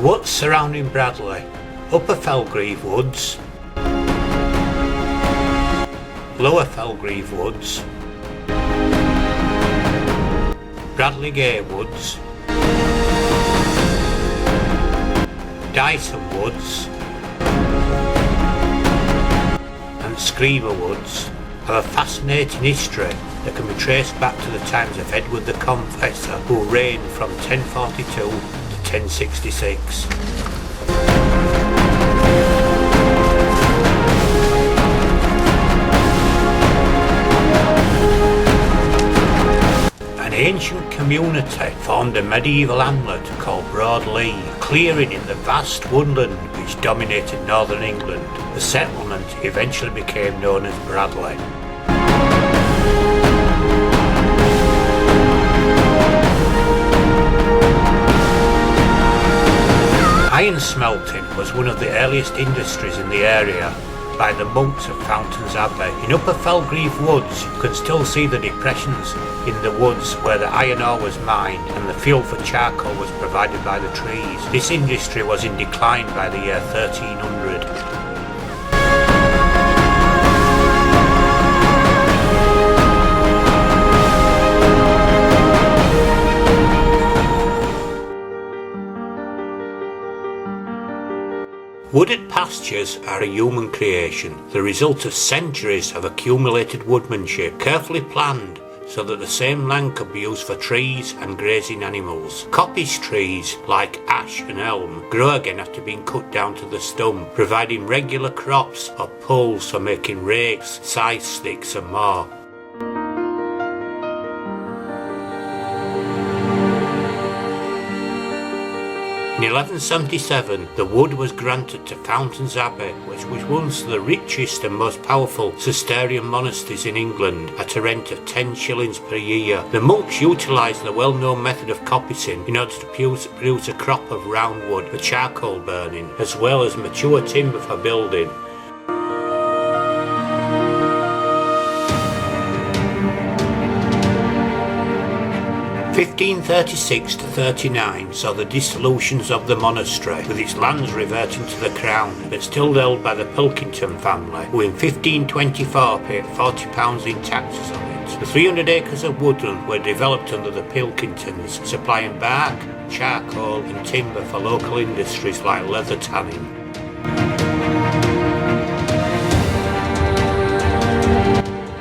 woods surrounding Bradley: Upper Felgreve Woods, Lower Felgreve Woods, Bradley Gate Woods, Dyson Woods and Screamer Woods have a fascinating history that can be traced back to the times of Edward the Confessor, who reigned from 1042 to 1066. An ancient community formed a medieval hamlet called Broadlea, a clearing in the vast woodland which dominated northern England. The settlement eventually became known as Bradley. Iron smelting was one of the earliest industries in the area by the monks of Fountains Abbey. In Upper Felgreve Woods you can still see the depressions in the woods where the iron ore was mined and the fuel for charcoal was provided by the trees. This industry was in decline by the year 1300. Wooded pastures are a human creation, the result of centuries of accumulated woodmanship, carefully planned so that the same land could be used for trees and grazing animals. Coppice trees, like ash and elm, grow again after being cut down to the stump, providing regular crops or poles for making rakes, scythe sticks and more. In 1177, the wood was granted to Fountains Abbey, which was once the richest and most powerful Cistercian monasteries in England, at a rent of 10 shillings per year. The monks utilised the well-known method of coppicing in order to produce a crop of round wood for charcoal burning, as well as mature timber for building. 1536 to 39 saw the dissolutions of the monastery, with its lands reverting to the crown, but still held by the Pilkington family, who in 1524 paid £40 in taxes on it. The 300 acres of woodland were developed under the Pilkingtons, supplying bark, charcoal and timber for local industries like leather tanning.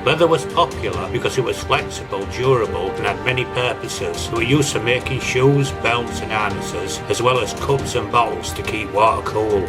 Leather was popular because it was flexible, durable and had many purposes. It was used for making shoes, belts and harnesses, as well as cups and bottles to keep water cool.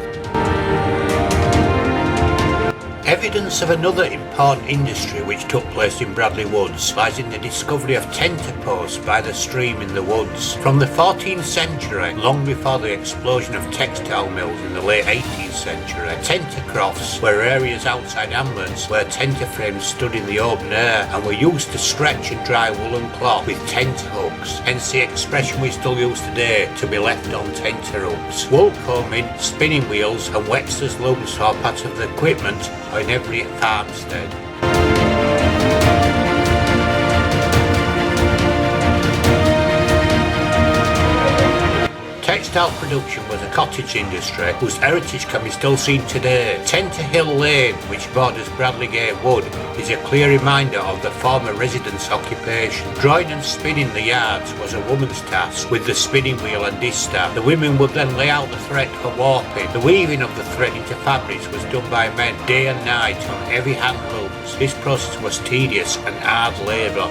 Evidence of another important industry which took place in Bradley Woods lies in the discovery of tenter posts by the stream in the woods. From the 14th century, long before the explosion of textile mills in the late 18th century, tenter crofts were areas outside hamlets where tenter frames stood in the open air and were used to stretch and dry woolen cloth with tenter hooks, hence the expression we still use today, to be left on tenter hooks. Wool combing, spinning wheels and Webster's looms are part of the equipment in every farmstead. Textile production was a cottage industry whose heritage can be still seen today. Tenter Hill Lane, which borders Bradley Gate Wood, is a clear reminder of the former residents' occupation. Drawing and spinning the yards was a woman's task, with the spinning wheel and distaff. The women would then lay out the thread for warping. The weaving of the thread into fabrics was done by men day and night on heavy hand looms. This process was tedious and hard labour.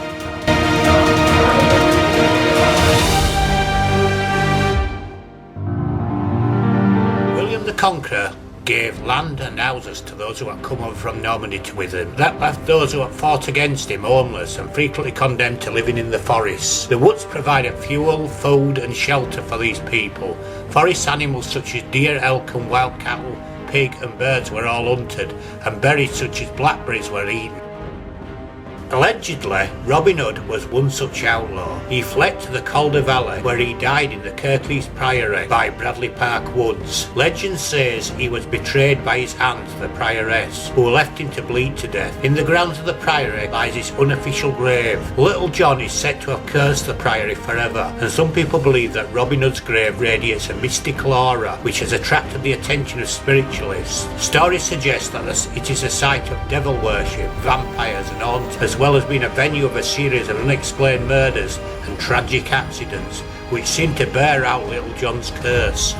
The Conqueror gave land and houses to those who had come over from Normandy with him. That left those who had fought against him homeless and frequently condemned to living in the forests. The woods provided fuel, food and shelter for these people. Forest animals such as deer, elk and wild cattle, pig and birds were all hunted, and berries such as blackberries were eaten. Allegedly, Robin Hood was one such outlaw. He fled to the Calder Valley, where he died in the Kirklees Priory by Bradley Park Woods. Legend says he was betrayed by his aunt, the prioress, who left him to bleed to death. In the grounds of the priory lies his unofficial grave. Little John is said to have cursed the priory forever, and some people believe that Robin Hood's grave radiates a mystical aura which has attracted the attention of spiritualists. Stories suggest that it is a site of devil worship, vampires and haunters, as well as being a venue of a series of unexplained murders and tragic accidents which seem to bear out Little John's curse.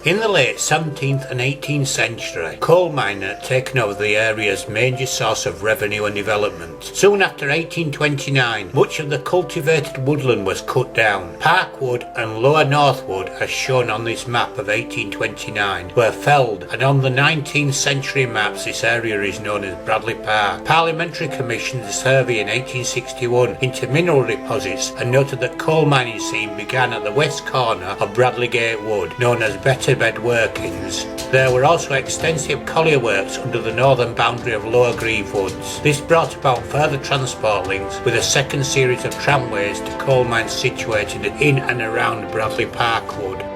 In the late 17th and 18th century, coal mining had taken over the area's major source of revenue and development. Soon after 1829, much of the cultivated woodland was cut down. Parkwood and Lower Northwood, as shown on this map of 1829, were felled, and on the 19th century maps this area is known as Bradley Park. Parliamentary commissioned a survey in 1861 into mineral deposits and noted that coal mining scene began at the west corner of Bradleygate Wood, known as Better Bed Workings. There were also extensive collier works under the northern boundary of Lower Grieve Woods. This brought about further transport links with a second series of tramways to coal mines situated in and around Bradley Parkwood.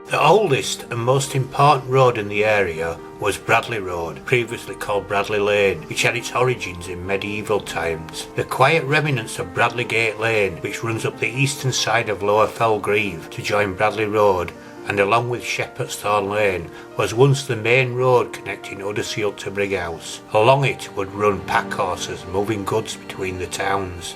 The oldest and most important road in the area was Bradley Road, previously called Bradley Lane, which had its origins in medieval times. The quiet remnants of Bradleygate Lane, which runs up the eastern side of Lower Fellgreave to join Bradley Road, and along with Shepherdstown Lane, was once the main road connecting Huddersfield to Brighouse. Along it would run pack horses moving goods between the towns.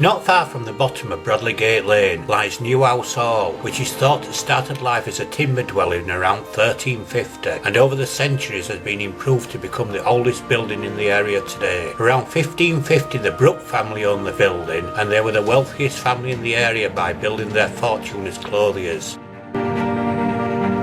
Not far from the bottom of Bradleygate Lane lies Newhouse Hall, which is thought to started life as a timber dwelling around 1350 and over the centuries has been improved to become the oldest building in the area today. Around 1550 the Brooke family owned the building, and they were the wealthiest family in the area by building their fortune as clothiers.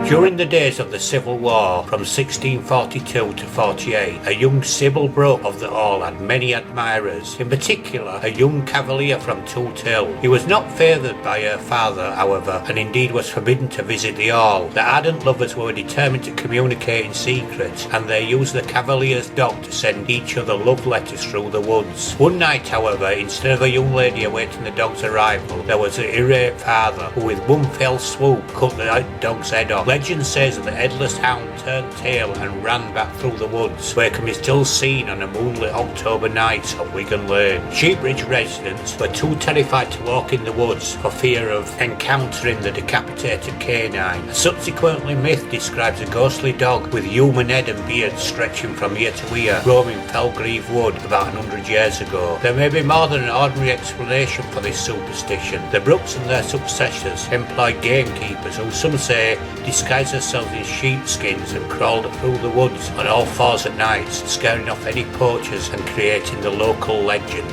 During the days of the Civil War, from 1642 to 48, a young Sybil Brooke of the Hall had many admirers, in particular a young cavalier from Toot Hill. He was not favoured by her father, however, and indeed was forbidden to visit the Hall. The ardent lovers were determined to communicate in secret, and they used the cavalier's dog to send each other love letters through the woods. One night, however, instead of a young lady awaiting the dog's arrival, there was an irate father who with one fell swoop cut the dog's head off. Legend says that the headless hound turned tail and ran back through the woods, where it can be still seen on a moonlit October night on Wigan Lane. Sheepbridge residents were too terrified to walk in the woods for fear of encountering the decapitated canine. A subsequently myth describes a ghostly dog with human head and beard stretching from ear to ear, roaming Fellgreave Wood about 100 years ago. There may be more than an ordinary explanation for this superstition. The Brookes and their successors employed gamekeepers who some say disguised themselves in sheepskins and crawled through the woods on all fours at night, scaring off any poachers and creating the local legend.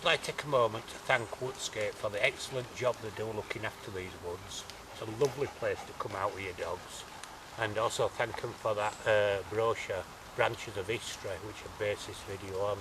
just like to take a moment to thank Woodscape for the excellent job they do looking after these woods. It's a lovely place to come out with your dogs. And also thank them for that brochure, Branches of History, which I based this video on.